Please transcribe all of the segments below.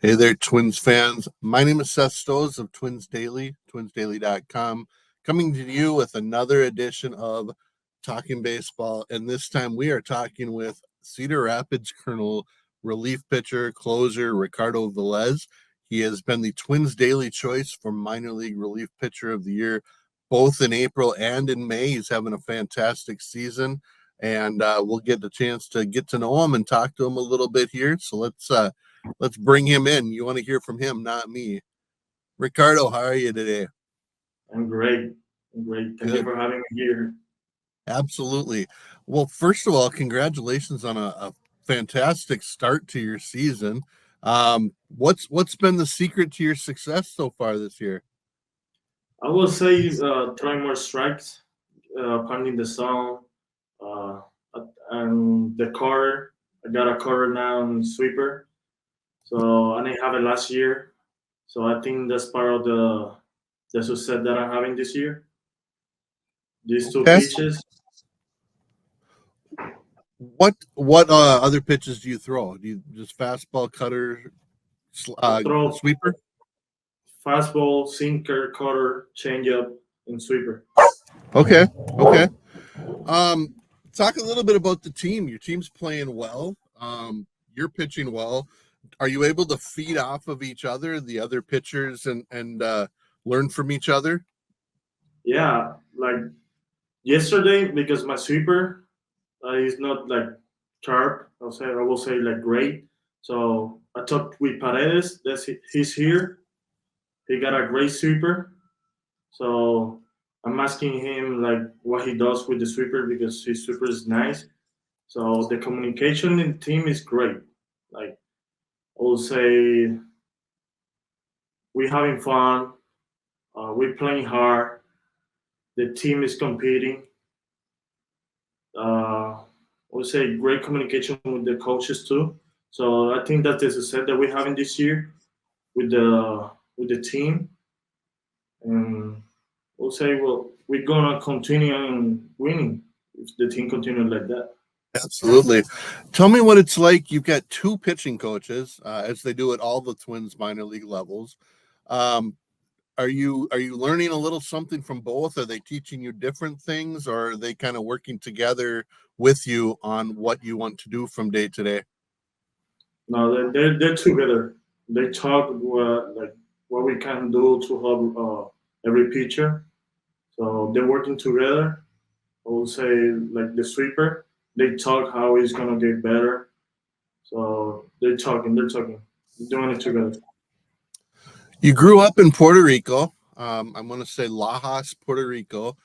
Hey there, Twins fans. My name is Seth Stows of Twins Daily, twinsdaily.com, coming to you with another edition of Talking Baseball. And this time we are talking with Cedar Rapids Kernel relief pitcher, closer, Ricardo Velez. He has been the Twins Daily choice for minor league relief pitcher of the year, both in April and in May. He's having a fantastic season, and we'll get the chance to get to know him and talk to him a little bit here. So let's bring him in. You want to hear from him, not me. Ricardo, how are you today? I'm great. Thank you for having me here. Absolutely. Well, first of all, congratulations on a fantastic start to your season. What's been the secret to your success so far this year? I will say trying more strikes, pounding the zone, uh, and the cutter. I got a cutter now and sweeper. So I didn't have it last year. So I think that's part of the success that I'm having this year. These two pitches. What other pitches do you throw? Do you just fastball, cutter, sweeper? Fastball, sinker, cutter, changeup, and sweeper. Okay. Talk a little bit about the team. Your team's playing well. You're pitching well. Are you able to feed off of each other, the other pitchers, and learn from each other? Yeah, like yesterday, because my sweeper is not like sharp. I will say like great. So I talked with Paredes. He's here. He got a great sweeper. So I'm asking him like what he does with the sweeper because his sweeper is nice. So the communication in the team is great. Like I will say, we're having fun. We're playing hard. The team is competing. I would say great communication with the coaches too. So I think that's the success that we're having this year with the team, and we'll say we're gonna continue winning if the team continues like that. Absolutely. Tell me what it's like. You've got two pitching coaches, as they do at all the Twins minor league levels. Are you learning a little something from both? Are they teaching you different things, or are they kind of working together with you on what you want to do from day to day? No, they're together. They talk like what we can do to help every pitcher. So they're working together. I would say like the sweeper. They talk how he's gonna get better. So they're talking, doing it together. You grew up in Puerto Rico. I'm going to say Lajas, Puerto Rico.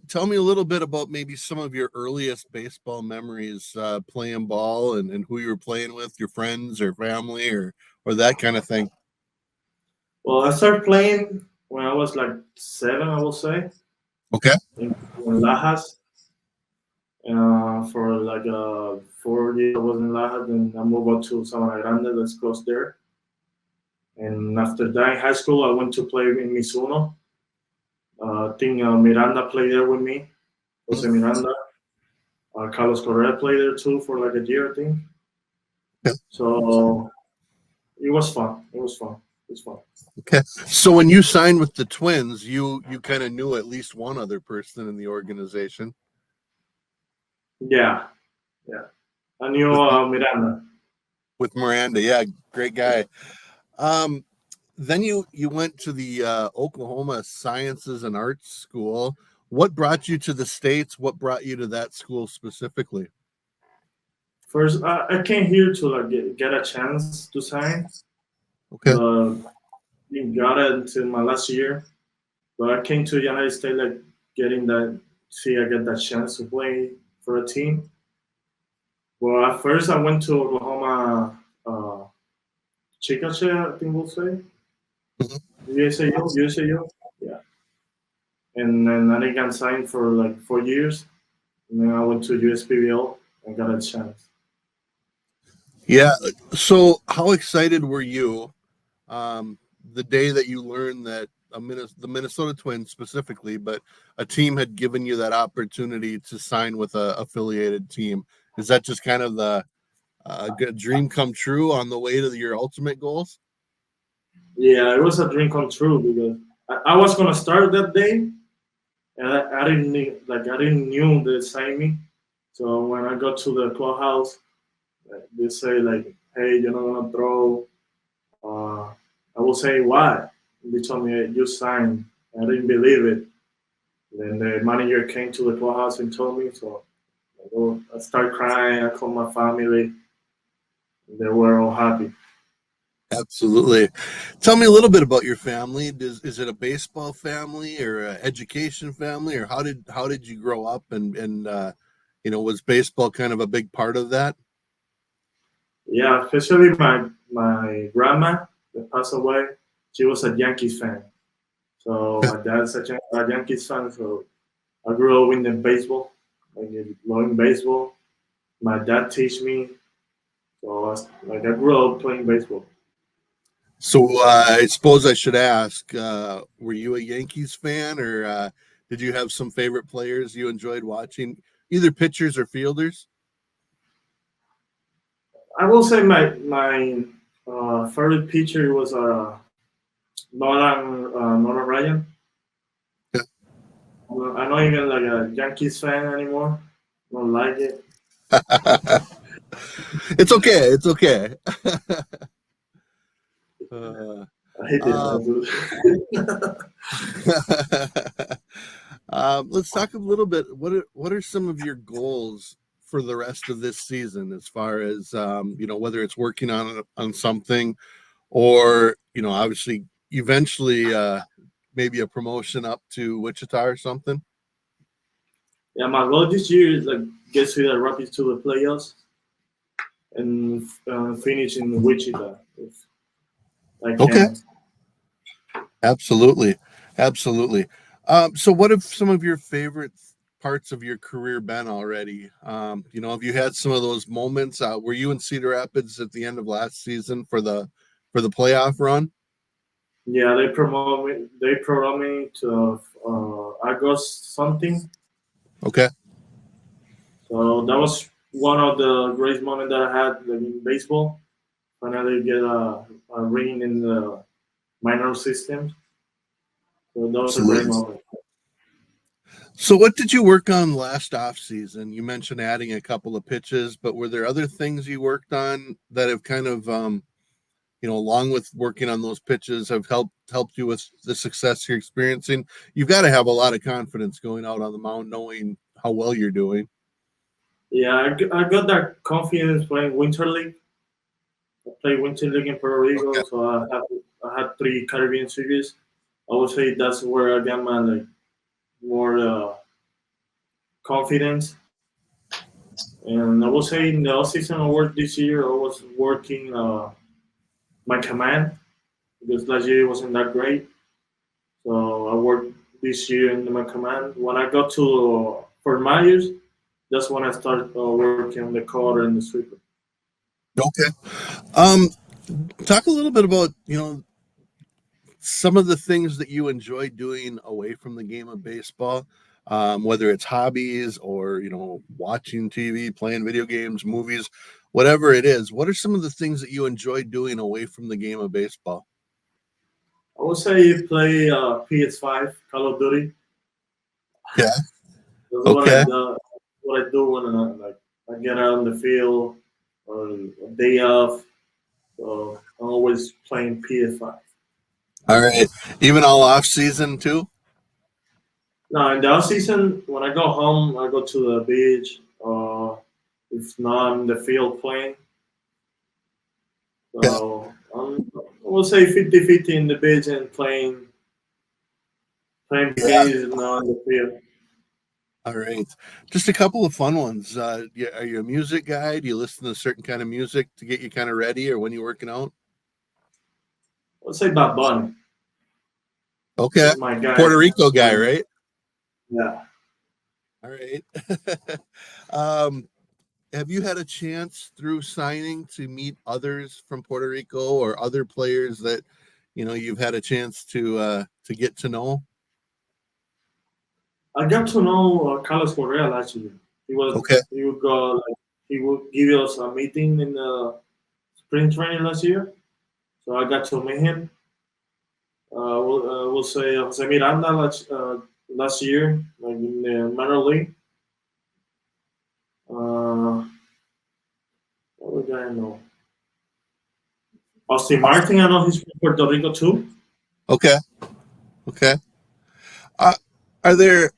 Tell me a little bit about maybe some of your earliest baseball memories, playing ball, and who you were playing with, your friends or family, or that kind of thing. Well, I started playing when I was like 7, I will say. Okay. In Lajas. For like 4 years, I was in Lajas, then I moved up to Sabana Grande, that's close there. And after that, in high school, I went to play in Mizuno. I think Miranda played there with me, Jose Miranda. Carlos Correa played there too for like a year, I think. Yeah. So it was fun. Okay. So when you signed with the Twins, you kind of knew at least one other person in the organization. Yeah. I knew Miranda. With Miranda, yeah, great guy. Then you went to the Oklahoma Sciences and Arts School. What brought you to the States? What brought you to that school specifically? First, I came here to like get a chance to sign. Okay. Didn't got it until my last year. But I came to the United States like getting that, see I get that chance to play for a team. Well, at first I went to Oklahoma Chicache, I think we'll say. USAU. Yeah. And then I didn't get signed for like 4 years. And then I went to USPBL and got a chance. Yeah. So how excited were you the day that you learned that the Minnesota Twins specifically, but a team had given you that opportunity to sign with a affiliated team? Is that just kind of the good dream come true on the way to your ultimate goals? Yeah, it was a dream come true because I was gonna start that day, and I didn't I didn't knew they signed me. So when I got to the clubhouse, they say like, "Hey, you're not gonna throw." Uh, I will say why. They told me "Hey, you signed. I didn't believe it. Then the manager came to the clubhouse and told me. So I started crying. I called my family. They were all happy. Absolutely. Tell me a little bit about your family. Is it a baseball family or an education family, or how did you grow up and was baseball kind of a big part of that? Yeah, especially my grandma that passed away. She was a Yankees fan. So my dad's a Yankees fan. So I grew up in the baseball, like loving baseball. My dad teach me. So I grew up playing baseball. So I suppose I should ask, were you a Yankees fan, or did you have some favorite players you enjoyed watching, either pitchers or fielders? I will say my favorite pitcher was Nolan Ryan. I'm not even like a Yankees fan anymore. Don't like it. It's okay. It's okay. uh, I hate it. um, let's talk a little bit. What are some of your goals for the rest of this season, as far as whether it's working on something, or obviously eventually maybe a promotion up to Wichita or something. Yeah, my goal this year is like get Cedar Rapids to the playoffs and finish in Wichita if I Okay, can. absolutely, absolutely. So, what have some of your favorite parts of your career been already? Have you had some of those moments? Were you in Cedar Rapids at the end of last season for the playoff run? Yeah, they promote me. They promote me to August something. Okay, So that was one of the great moments that I had like, in baseball. Finally, get a ring in the minor system. So that was a great absolutely. moment. So, what did you work on last off season? You mentioned adding a couple of pitches, but were there other things you worked on that have kind of along with working on those pitches, have helped you with the success you're experiencing? You've got to have a lot of confidence going out on the mound, knowing how well you're doing. Yeah, I got that confidence playing Winter League. I played Winter League in Puerto Rico, Okay, so I had three Caribbean series. I would say that's where I got my like more confidence. And I would say in the off season I worked this year, I was working my command because last year it wasn't that great. So I worked this year in my command. When I got to Fort Myers, that's when I started working on the cutter and the sweeper. okay. Um, Talk a little bit about some of the things that you enjoy doing away from the game of baseball, whether it's hobbies or watching TV, playing video games, movies, whatever it is. What are some of the things that you enjoy doing away from the game of baseball? I would say play PS5, Call of Duty. Yeah. That's what I Okay. do. What I do when I get out on the field or a day off. So I'm always playing PS5. All right. Even all off season too. Now in the off season, when I go home, I go to the beach. If not, I'm in the field playing. Yeah. So I will say 50-50 in the beach and playing Yeah. games now in the field. All right. Just a couple of fun ones. Are you a music guy? Do you listen to a certain kind of music to get you kind of ready, or when you're working out? I would say Bad Bunny. Okay. That's my guy. Puerto Rico guy, My right? yeah. All right. um, have you had a chance through signing to meet others from Puerto Rico, or other players that you've had a chance to get to know? I got to know Carlos Correa last year. Okay. He would go like he would give us a meeting in the spring training last year. So I got to meet him. We'll say Jose Miranda last year, like in the minor league. What would I know? Austin Martin, I know he's from Puerto Rico too. Okay. Okay. Uh, are there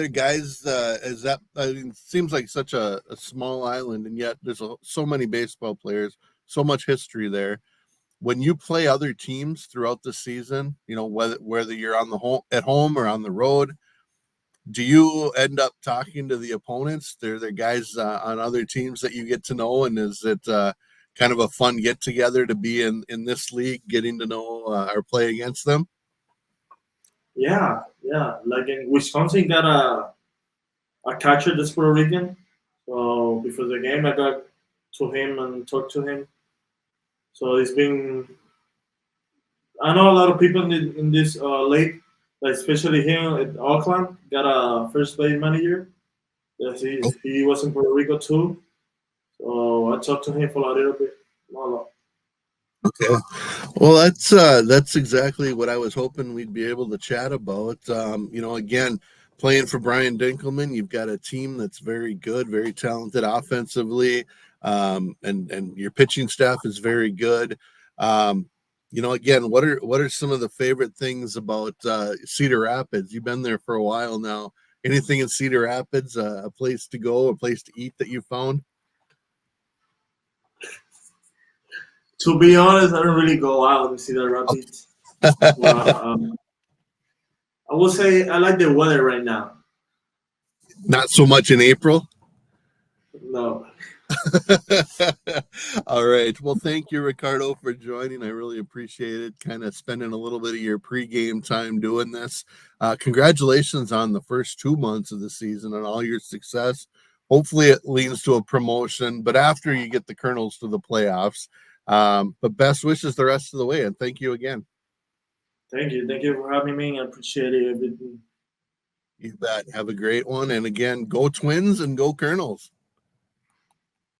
guys? Is that? I mean, it seems like such a small island, and yet there's so many baseball players, so much history there. When you play other teams throughout the season, whether you're on the home at home or on the road, do you end up talking to the opponents? They're guys on other teams that you get to know, and is it kind of a fun get together to be in this league, getting to know or play against them? Yeah, yeah. Like in Wisconsin, got a catcher that's Puerto Rican. So before the game, I got to him and talked to him. So it's been. I know a lot of people in this league, like especially here at Auckland, got a first base manager. Yes, he was in Puerto Rico too. So I talked to him for a little bit. Not a lot. Okay. Well, that's exactly what I was hoping we'd be able to chat about. Again, playing for Brian Dinkelman, you've got a team that's very good, very talented offensively, and your pitching staff is very good. Again, what are some of the favorite things about Cedar Rapids? You've been there for a while now. Anything in Cedar Rapids, a place to go, a place to eat that you found? To be honest, I don't really go out and see the Rapids. But I will say I like the weather right now. Not so much in April. No, All right. Well, thank you, Ricardo, for joining. I really appreciate it. Kind of spending a little bit of your pregame time doing this. Congratulations on the first 2 months of the season and all your success. Hopefully, it leads to a promotion, but after you get the Kernels to the playoffs. But best wishes the rest of the way, and thank you again. thank you. Thank you for having me. I appreciate it. Everything. You bet. Have a great one. And again, go Twins and go Kernels.